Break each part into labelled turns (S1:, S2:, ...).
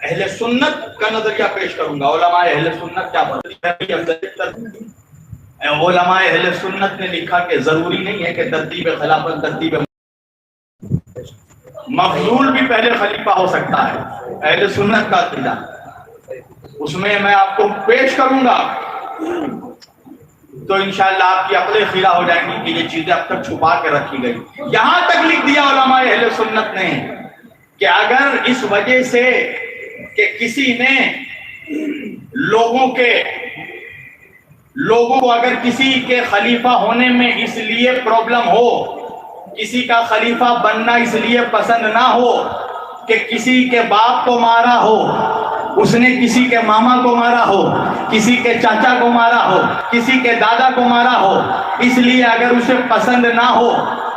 S1: اہل سنت کا نظریہ پیش کروں گا. علماء اہل سنت کیا بتاتے ہیں؟ علماء اہل سنت نے لکھا کہ ضروری نہیں ہے کہ ترتیب خلافت ترتیب مفضول بھی پہلے خلیفہ ہو سکتا ہے. اہل سنت کا عقیدہ اس میں میں آپ کو پیش کروں گا تو انشاءاللہ آپ کی عقلیں خیرہ ہو جائیں گی کہ یہ چیزیں اب تک چھپا کے رکھی گئی. یہاں تک لکھ دیا علماء اہل سنت نے کہ اگر اس وجہ سے کہ کسی نے لوگوں کو اگر کسی کے خلیفہ ہونے میں اس لیے پرابلم ہو، کسی کا خلیفہ بننا اس لیے پسند نہ ہو کہ کسی کے باپ کو مارا ہو، اس نے کسی کے ماما کو مارا ہو، کسی کے چاچا کو مارا ہو، کسی کے دادا کو مارا ہو، اس لیے اگر اسے پسند نہ ہو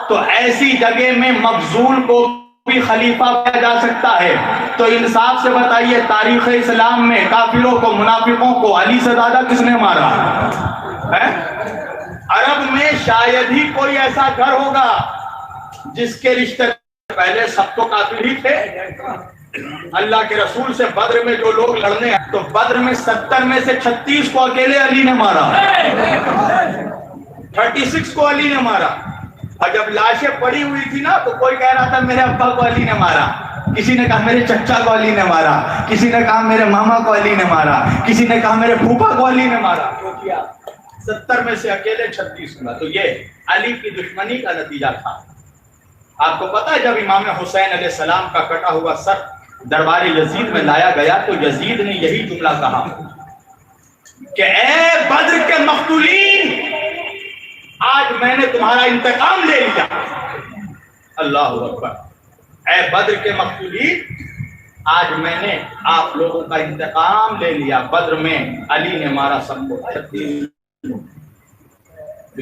S1: تو ایسی جگہ میں مفضول کو بھی خلیفہ بنا جا سکتا ہے. تو انصاف سے بتائیے تاریخ اسلام میں کافروں کو، منافقوں کو علی سے زیادہ کس نے مارا ہے؟ عرب میں شاید ہی کوئی ایسا گھر ہوگا جس کے رشتے پہلے سب تو کافر ہی تھے. اللہ کے رسول سے بدر میں جو لوگ لڑنے ہیں تو بدر میں 70 میں سے 36 کو اکیلے علی نے مارا، 36 کو علی نے مارا. اور جب لاشیں پڑی ہوئی تھی نا تو کوئی کہہ رہا تھا میرے ابا کو علی نے مارا، کسی نے کہا میرے چچا کو علی نے مارا، کسی نے کہا میرے ماما کو علی نے مارا، کسی نے کہا میرے پھوپھا کو علی نے مارا. کیوں کیا؟ 70 میں سے اکیلے 36 ہوا. تو یہ علی کی دشمنی کا نتیجہ تھا. آپ کو پتا ہے جب امام حسین علیہ السلام کا کٹا ہوا سر دربار یزید میں لایا گیا تو یزید نے یہی جملہ کہا کہ اے بدر کے مقتولین، آج میں نے تمہارا انتقام لے لیا. اللہ اکبر. اے بدر کے مقتولین، آج میں نے آپ لوگوں کا انتقام لے لیا. بدر میں علی نے مارا سب کو.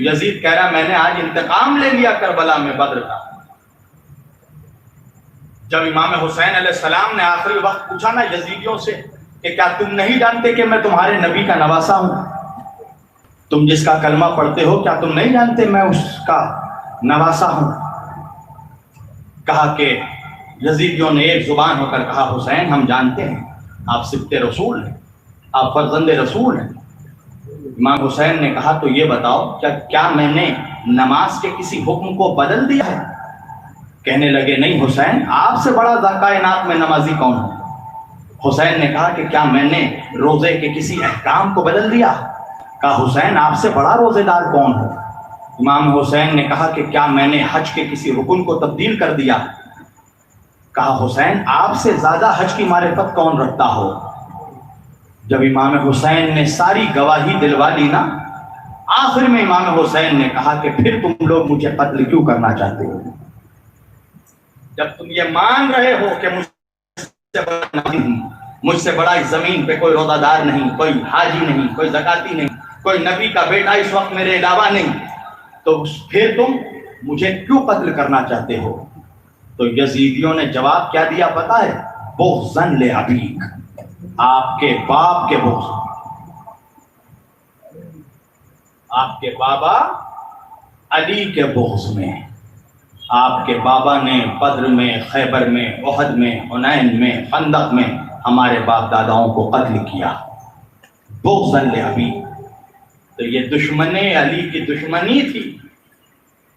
S1: یزید کہہ رہا میں نے آج انتقام لے لیا کربلا میں بدر کا. جب امام حسین علیہ السلام نے آخری وقت پوچھا نا یزیدیوں سے کہ کیا تم نہیں جانتے کہ میں تمہارے نبی کا نواسا ہوں؟ تم جس کا کلمہ پڑھتے ہو کیا تم نہیں جانتے میں اس کا نواسا ہوں؟ کہا کہ یزیدیوں نے ایک زبان ہو کر کہا حسین ہم جانتے ہیں آپ سبط رسول ہیں، آپ فرزند رسول ہیں. امام حسین نے کہا تو یہ بتاؤ کیا میں نے نماز کے کسی حکم کو بدل دیا ہے؟ کہنے لگے نہیں حسین، آپ سے بڑا کائنات میں نمازی کون ہے؟ حسین نے کہا کہ کیا میں نے روزے کے کسی احکام کو بدل دیا؟ کہا حسین آپ سے بڑا روزے دار کون ہے؟ امام حسین نے کہا کہ کیا میں نے حج کے کسی رکن کو تبدیل کر دیا؟ کہا حسین آپ سے زیادہ حج کی معرفت کون رکھتا ہو؟ جب امام حسین نے ساری گواہی دلوا لی نا، آخر میں امام حسین نے کہا کہ پھر تم لوگ مجھے قتل کیوں کرنا چاہتے ہو؟ جب تم یہ مان رہے ہو کہ مجھ سے بڑا اس زمین پہ کوئی روزہ دار نہیں، کوئی حاجی نہیں، کوئی زکاتی نہیں، کوئی نبی کا بیٹا اس وقت میرے علاوہ نہیں، تو پھر تم مجھے کیوں قتل کرنا چاہتے ہو؟ تو یزیدیوں نے جواب کیا دیا پتا ہے؟ بغضاً لأبیک، آپ کے باپ کے بغض، آپ کے بابا علی کے بغض میں. آپ کے بابا نے بدر میں، خیبر میں، احد میں، حنین میں، خندق میں ہمارے باپ داداؤں کو قتل کیا. بغضاً لأبیک. تو یہ دشمن علی کی دشمنی تھی.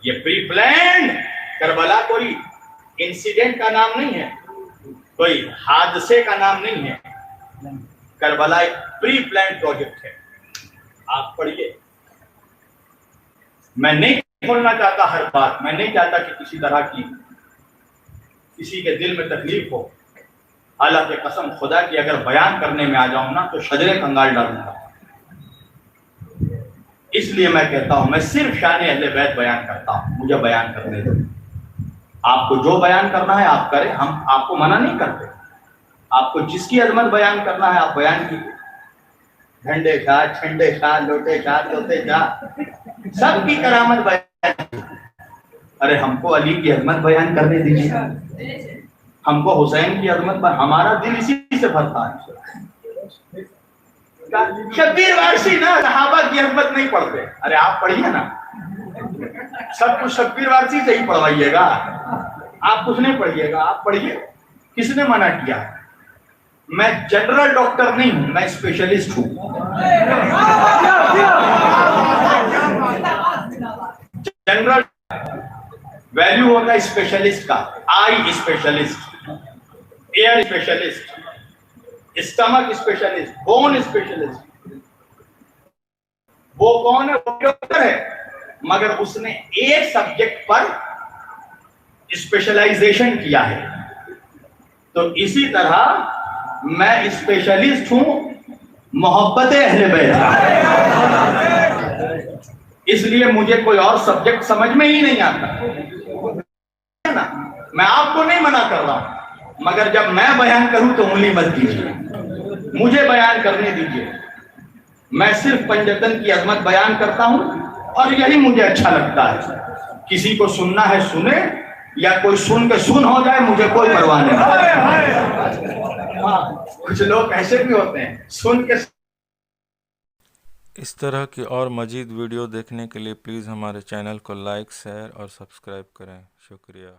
S1: یہ پری پلانڈ کربلا کوئی انسیڈنٹ کا نام نہیں ہے، کوئی حادثے کا نام نہیں ہے. کربلا ایک پری پلانڈ پروجیکٹ ہے. آپ پڑھیے. میں نہیں کھولنا چاہتا ہر بات، میں نہیں چاہتا کہ کسی طرح کی کسی کے دل میں تکلیف ہو. حالانکہ قسم خدا کی اگر بیان کرنے میں آ جاؤں نا تو شجرے کنگال ڈالوں گا. اس لیے میں کہتا ہوں میں صرف شان اہل بیت بیان کرتا ہوں، مجھے بیان کرنے دو. آپ کو جو بیان کرنا ہے آپ کریں، ہم آپ کو منع نہیں کرتے. آپ کو جس کی عظمت بیان کرنا ہے آپ بیان کیجیے. جھنڈے شاہ، چھنڈے شاہ، لوٹے شاہ، چوتے شاہ، سب کی کرامت بیان. ارے ہم کو علی کی عظمت بیان کرنے دیجیے، ہم کو حسین کی عظمت پر، ہمارا دل اسی سے بھرتا ہے. شبیر وارسی نا صحابہ کی عظمت نہیں پڑھتے. ارے آپ پڑھیے نا، سب کچھ شبیر وارسی سے ہی پڑھوائیے گا. آپ کچھ نہیں پڑھیے گا، آپ پڑھیے. کس نے منع کیا؟ میں جنرل ڈاکٹر نہیں ہوں، میں اسپیشلسٹ ہوں. جنرل ویلیو ہوتا ہے اسپیشلسٹ کا. Eye specialist, ear specialist, stomach specialist, bone specialist. وہ کون ہے؟ وہ ڈاکٹر ہے، مگر اس نے ایک سبجیکٹ پر اسپیشلائزیشن کیا ہے. تو اسی طرح میں اسپیشلسٹ ہوں محبت اہل بیت. اس لیے مجھے کوئی اور سبجیکٹ سمجھ میں ہی نہیں آتا. میں آپ کو نہیں منع کر رہا ہوں، مگر جب میں بیان کروں تو انگلی مت دیجیے، مجھے بیان کرنے دیجیے. میں صرف پنجتن کی عظمت بیان کرتا ہوں اور یہی مجھے اچھا لگتا ہے. کسی کو سننا ہے سنے، یا کوئی سن کے سن ہو جائے، مجھے کوئی پرواہ نہیں. کچھ لوگ ایسے بھی ہوتے ہیں سن کے.
S2: اس طرح کی اور مزید ویڈیو دیکھنے کے لیے پلیز ہمارے چینل کو لائک، شیئر اور سبسکرائب کریں. شکریہ.